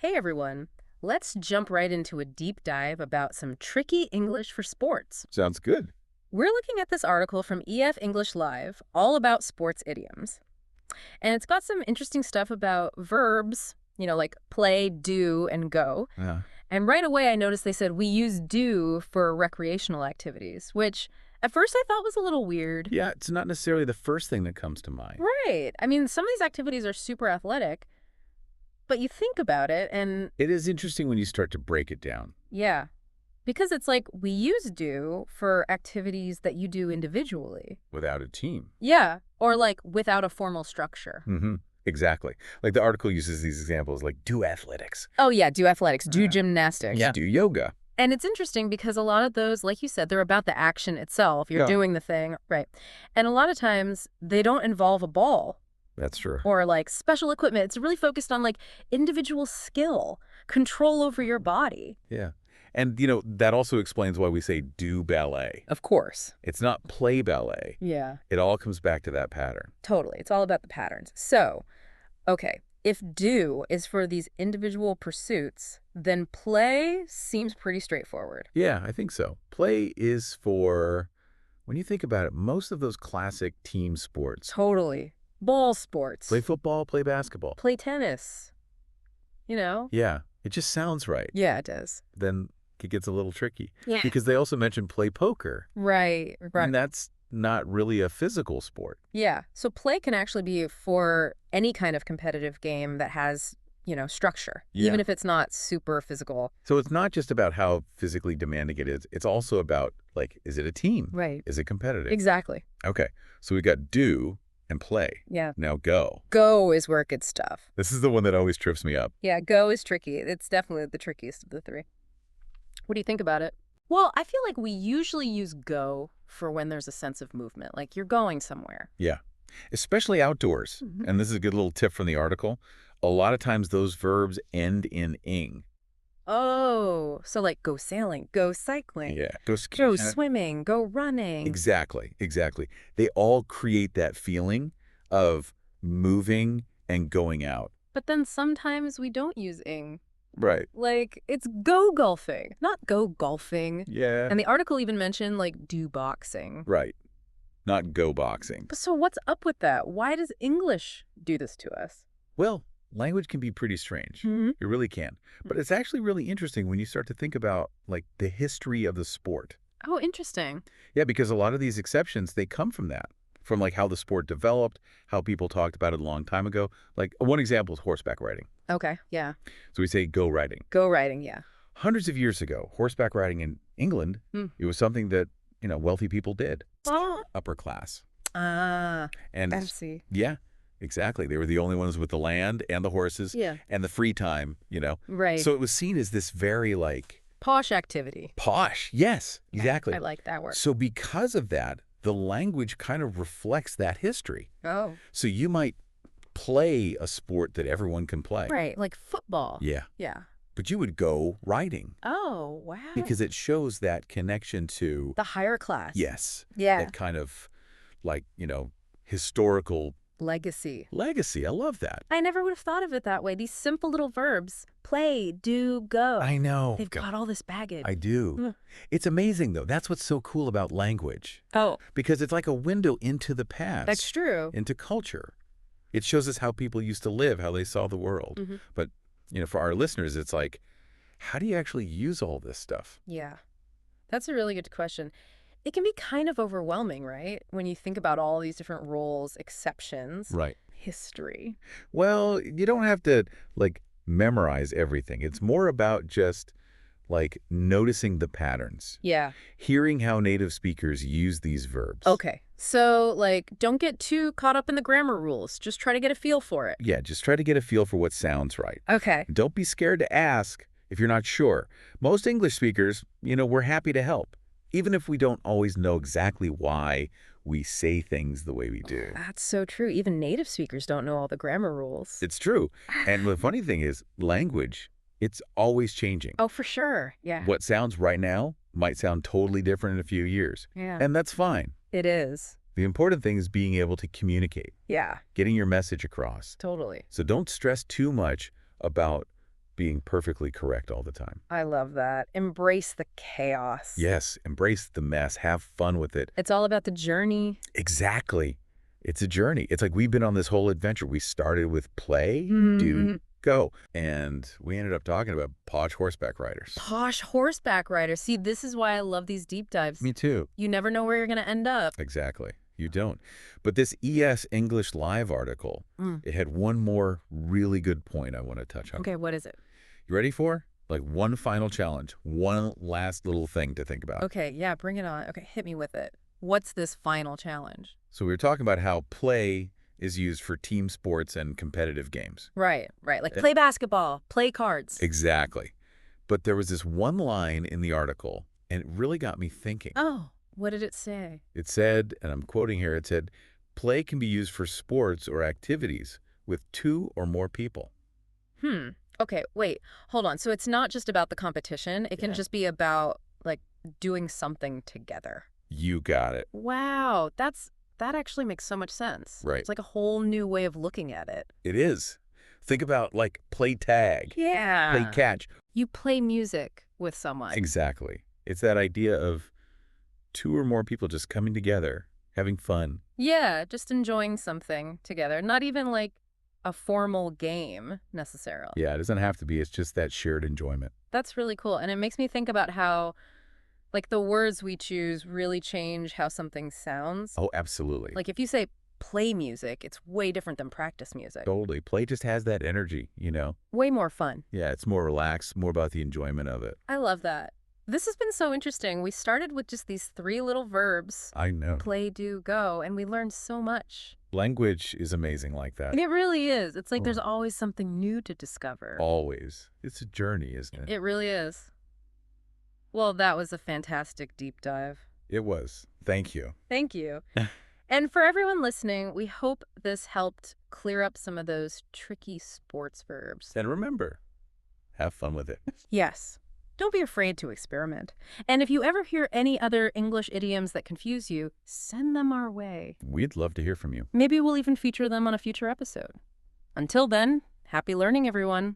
Hey everyone, let's jump right into a deep dive about some tricky English for sports. Sounds good. We're looking at this article from EF English Live, all about sports idioms. And it's got some interesting stuff about verbs, like play, do, and go. Yeah. And right away I noticed they said we use do for recreational activities, which at first I thought was a little weird. Yeah, it's not necessarily the first thing that comes to mind. Right. I mean, some of these activities are super athletic, but you think about it and It is interesting when you start to break it down. yeah, because it's like we use do for activities that you do individually. Without a team. Yeah, or like without a formal structure. Mm-hmm. Exactly. Like the article uses these examples like do athletics. Oh yeah, do athletics, do Yeah. gymnastics. Do yoga. And it's interesting because a lot of those, like you said, they're about the action itself. You're Yeah. doing the thing, right? And a lot of times they don't involve a ball That's true. or like special equipment. It's really focused on like individual skill, control over your body. Yeah. And, that also explains why we say do ballet. Of course. It's not play ballet. Yeah. It all comes back to that pattern. Totally. It's all about the patterns. So, okay, if do is for these individual pursuits, then play seems pretty straightforward. Yeah, I think so. Play is for, when you think about it, most of those classic team sports. Totally. Ball sports. Play football, play basketball. Play tennis. Yeah, it just sounds right. Yeah, it does. Then it gets a little tricky. Yeah. Because they also mentioned play poker. Right. And that's not really a physical sport. Yeah. So play can actually be for any kind of competitive game that has, structure, Yeah. even if it's not super physical. So it's not just about how physically demanding it is. It's also about, like, is it a team? Right. Is it competitive? Exactly. Okay. So we got do and play. Yeah. Now go. Go is where it gets tough. This is the one that always trips me up. Yeah, go is tricky. It's definitely the trickiest of the three. What do you think about it? Well, I feel like we usually use go for when there's a sense of movement, like you're going somewhere. Yeah. Especially outdoors. Mhm. And this is a good little tip from the article. A lot of times those verbs end in ing. Oh, so like go sailing, go cycling, Yeah. Go ski. go swimming, go running. Exactly. They all create that feeling of moving and going out. But then sometimes we don't use ing. Right. Like it's go golfing, not go golfing. Yeah. And the article even mentioned like do boxing. Right. Not go boxing. But so what's up with that? Why does English do this to us? Well, language can be pretty strange. Mm-hmm. It really can. But it's actually really interesting when you start to think about, like, the history of the sport. Oh, interesting. Yeah, because a lot of these exceptions, they come from that. From, like, how the sport developed, how people talked about it a long time ago. Like, one example is horseback riding. Okay, yeah. So we say go riding. Go riding, yeah. Hundreds of years ago, horseback riding in England, it was something that, wealthy people did. Oh. Upper class. Ah, And fancy. yeah, exactly. They were the only ones with the land and the horses Yeah. and the free time, Right. So it was seen as this very, like, Posh activity. posh. Yes, exactly. I like that word. So because of that, the language kind of reflects that history. Oh. So you might play a sport that everyone can play. Right, like football. Yeah. Yeah. But you would go riding Oh, wow. because it shows that connection to, The higher class. yes, Yeah. that kind of, like, historical Legacy. legacy. I love that. I never would have thought of it that way. These simple little verbs, play, do, go. I know. They've got all this baggage. I do. Mm. It's amazing, though. That's what's so cool about language. Oh, Because it's like a window into the past. that's true. Into culture. It shows us how people used to live, how they saw the world. Mhm. But, for our listeners, it's like, how do you actually use all this stuff? Yeah. That's a really good question. It can be kind of overwhelming, right? When you think about all these different rules, exceptions, Right. history. Well, you don't have to, like, memorize everything. It's more about just, like, noticing the patterns. Yeah. Hearing how native speakers use these verbs. Okay. So, like, don't get too caught up in the grammar rules. Just try to get a feel for it. Yeah, just try to get a feel for what sounds right. Okay. Don't be scared to ask if you're not sure. Most English speakers, we're happy to help, even if we don't always know exactly why we say things the way we do. That's so true. Even native speakers don't know all the grammar rules. It's true. And the funny thing is, language, it's always changing. Oh, for sure. Yeah. What sounds right now might sound totally different in a few years. Yeah. And that's fine. It is. The important thing is being able to communicate, Yeah, getting your message across. totally. So don't stress too much about being perfectly correct all the time. I love that. Embrace the chaos. Yes, embrace the mess. Have fun with it. It's all about the journey. Exactly. It's a journey. It's like we've been on this whole adventure. We started with play, Mm-hmm. do, go. And we ended up talking about posh horseback riders. Posh horseback riders. See, this is why I love these deep dives. Me too. You never know where you're going to end up. Exactly. You don't. But this ES English Live article, it had one more really good point I want to touch on. Okay, what is it? You ready for? Like one final challenge, one last little thing to think about. Okay, yeah, bring it on. Okay, hit me with it. What's this final challenge? So we were talking about how play is used for team sports and competitive games. Right. Like play basketball, play cards. Exactly. But there was this one line in the article, and it really got me thinking. Oh, what did it say? It said, and I'm quoting here, it said, play can be used for sports or activities with 2 or more people. Okay, wait, hold on. So it's not just about the competition. It can just be about, like, doing something together. You got it. Wow, that actually makes so much sense. Right. It's like a whole new way of looking at it. It is. Think about, like, play tag, Yeah. play catch. You play music with someone. Exactly. It's that idea of 2 or more people just coming together, having fun. Yeah, just enjoying something together. Not even like a formal game necessarily. Yeah, it doesn't have to be. It's just that shared enjoyment. That's really cool. And it makes me think about how, like, the words we choose really change how something sounds. Oh, absolutely. Like, if you say play music, it's way different than practice music. Totally. Play just has that energy, you know? Way more fun. Yeah, it's more relaxed, more about the enjoyment of it. I love that. This has been so interesting. We started with just these 3 little verbs. I know. Play, do, go. And we learned so much. Language is amazing like that. It really is. It's like there's always something new to discover. Always. It's a journey, isn't it? It really is. Well, that was a fantastic deep dive. It was. Thank you. Thank you. And for everyone listening, we hope this helped clear up some of those tricky sports verbs. And remember, have fun with it. Yes. Don't be afraid to experiment. And if you ever hear any other English idioms that confuse you, send them our way. We'd love to hear from you. Maybe we'll even feature them on a future episode. Until then, happy learning, everyone.